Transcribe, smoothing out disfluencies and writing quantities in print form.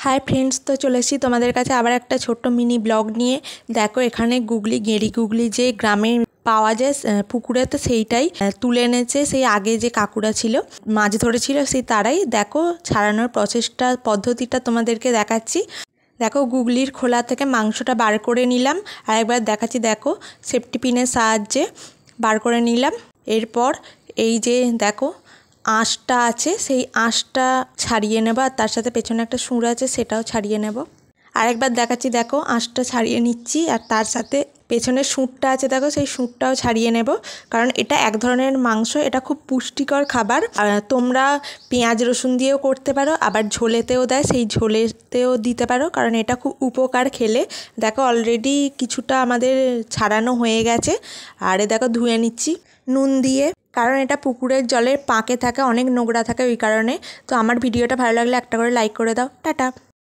Hi friends, तो चले एसेছি তোমাদের কাছে আবার একটা ছোট্ট মিনি ব্লগ নিয়ে। দেখো এখানে গুগলি গেঁড়ি গুগলি যে গ্রামে পাওয়া যায় পুকুরে, তো সেইটাই তুলে এনেছে সেই আগে যে কাকুরা ছিল মাছ ধরেছিল সেই তারাই। দেখো ছাড়ানোর প্রসেসটা পদ্ধতিটা তোমাদেরকে দেখাচ্ছি। দেখো গুগলির খোলা থেকে মাংসটা বার করে নিলাম, আর একবার দেখাচ্ছি। দেখো সেফটি পিনের সাহায্যে বার করে নিলাম। এরপর এই যে দেখো আঁশটা আছে সেই আঁশটা ছাড়িয়ে নেব, আর তার সাথে পেছনে একটা সুর আছে সেটাও ছাড়িয়ে নেব। আরেকবার দেখাচ্ছি, দেখো আঁশটা ছাড়িয়ে নিচ্ছি, আর তার সাথে পেছনে সুরটা আছে দেখো সেই সুরটাও ছাড়িয়ে নেব, কারণ এটা এক ধরনের মাংস, এটা খুব পুষ্টিকর খাবার। তোমরা পেঁয়াজ রসুন দিয়েও করতে পারো, আবার ঝোলেতেও দেয় সেই ঝোলেতেও দিতে পারো, কারণ এটা খুব উপকার খেলে। দেখো অলরেডি কিছুটা আমাদের ছাড়ানো হয়ে গেছে, আর দেখো ধুয়ে নিচ্ছি নুন দিয়ে, কারণ এটা পুকুরের জলের পাঁকে থাকে, অনেক নোংরা থাকে ওই কারণে। তো আমার ভিডিওটা ভালো লাগলে একটা করে লাইক করে দাও। টাটা।